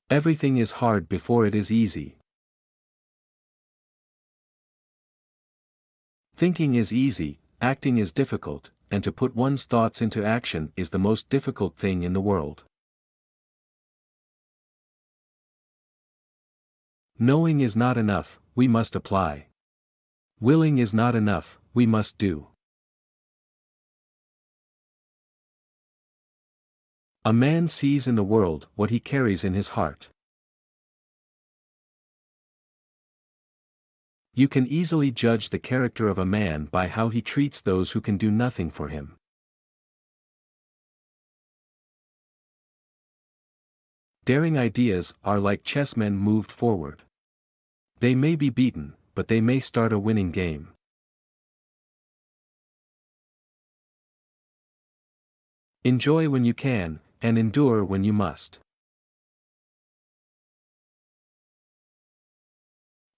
Everything is hard before it is easy. Thinking is easy, acting is difficult, and to put one's thoughts into action is the most difficult thing in the world. Knowing is not enough, we must apply. Willing is not enough, we must do. A man sees in the world what he carries in his heart. You can easily judge the character of a man by how he treats those who can do nothing for him. Daring ideas are like chessmen moved forward. They may be beaten, but they may start a winning game. Enjoy when you can, and endure when you must.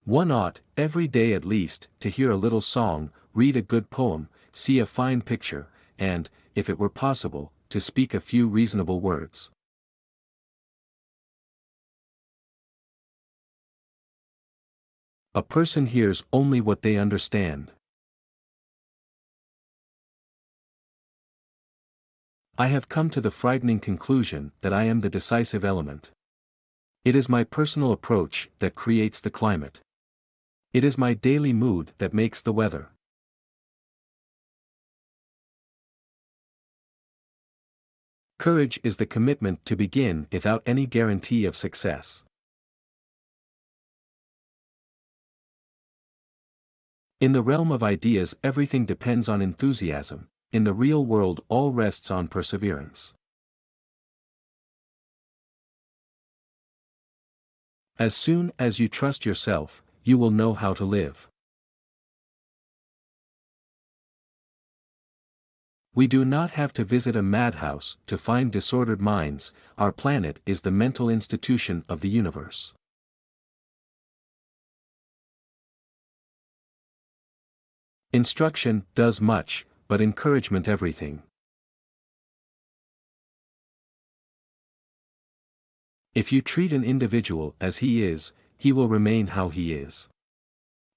One ought, every day at least, to hear a little song, read a good poem, see a fine picture, and, if it were possible, to speak a few reasonable words. A person hears only what they understand. I have come to the frightening conclusion that I am the decisive element. It is my personal approach that creates the climate. It is my daily mood that makes the weather. Courage is the commitment to begin without any guarantee of success. In the realm of ideas everything depends on enthusiasm, in the real world all rests on perseverance. As soon as you trust yourself, you will know how to live. We do not have to visit a madhouse to find disordered minds, our planet is the mental institution of the universe. Instruction does much, but encouragement everything. If you treat an individual as he is, he will remain how he is.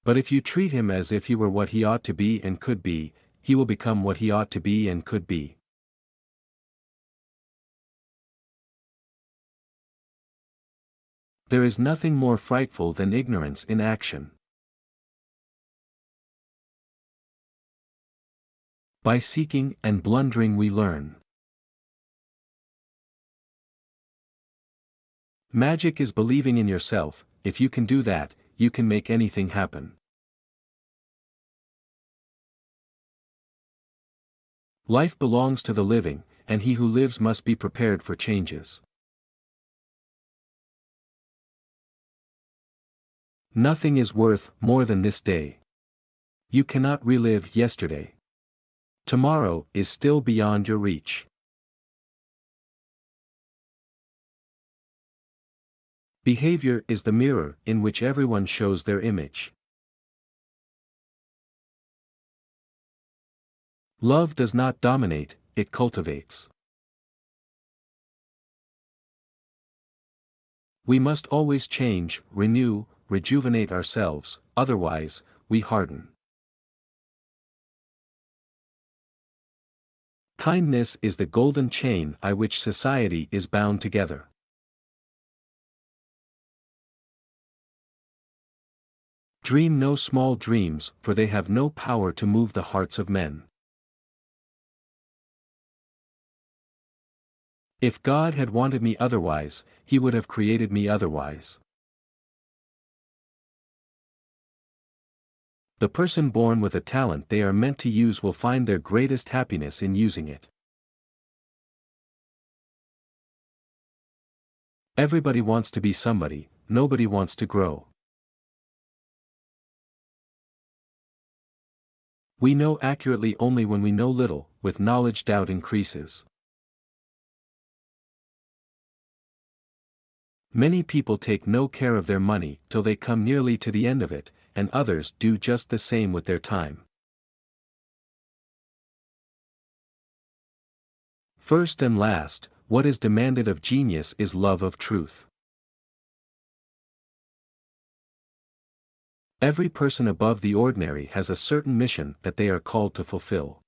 But if you treat him as if he were what he ought to be and could be, he will become what he ought to be and could be. There is nothing more frightful than ignorance in action. By seeking and blundering we learn. Magic is believing in yourself. If you can do that, you can make anything happen. Life belongs to the living, and he who lives must be prepared for changes. Nothing is worth more than this day. You cannot relive yesterday. Tomorrow is still beyond your reach. Behavior is the mirror in which everyone shows their image. Love does not dominate, it cultivates. We must always change, renew, rejuvenate ourselves, otherwise, we harden. Kindness is the golden chain by which society is bound together. Dream no small dreams, for they have no power to move the hearts of men. If God had wanted me otherwise, he would have created me otherwise. The person born with a talent they are meant to use will find their greatest happiness in using it. Everybody wants to be somebody, nobody wants to grow. We know accurately only when we know little, with knowledge doubt increases. Many people take no care of their money till they come nearly to the end of it, and others do just the same with their time. First and last, what is demanded of genius is love of truth. Every person above the ordinary has a certain mission that they are called to fulfill.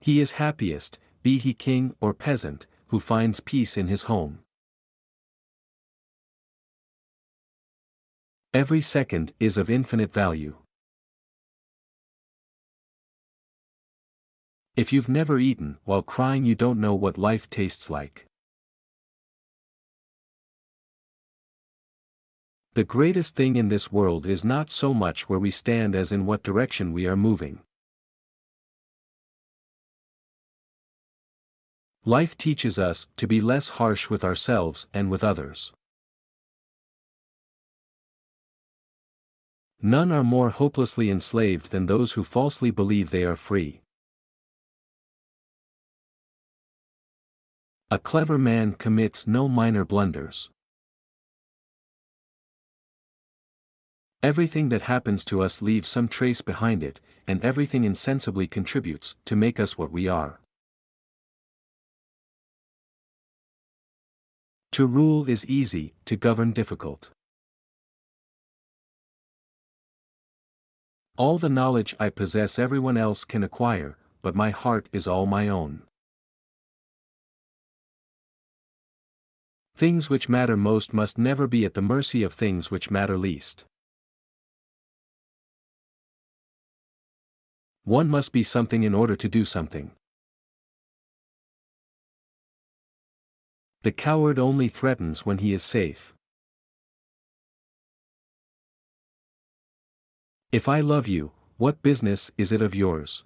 He is happiest, be he king or peasant, who finds peace in his home. Every second is of infinite value. If you've never eaten while crying, you don't know what life tastes like. The greatest thing in this world is not so much where we stand as in what direction we are moving. Life teaches us to be less harsh with ourselves and with others. None are more hopelessly enslaved than those who falsely believe they are free. A clever man commits no minor blunders. Everything that happens to us leaves some trace behind it, and everything insensibly contributes to make us what we are. To rule is easy, to govern difficult. All the knowledge I possess everyone else can acquire, but my heart is all my own. Things which matter most must never be at the mercy of things which matter least. One must be something in order to do something. The coward only threatens when he is safe. If I love you, what business is it of yours?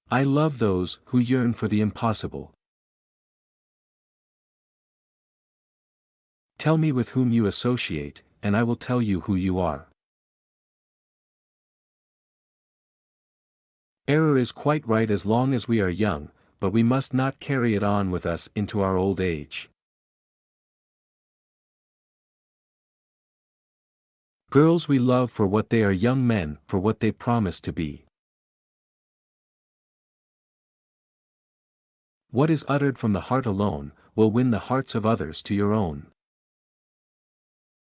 I love those who yearn for the impossible. Tell me with whom you associate, and I will tell you who you are. Error is quite right as long as we are young, but we must not carry it on with us into our old age. Girls we love for what they are, young men for what they promise to be. What is uttered from the heart alone will win the hearts of others to your own.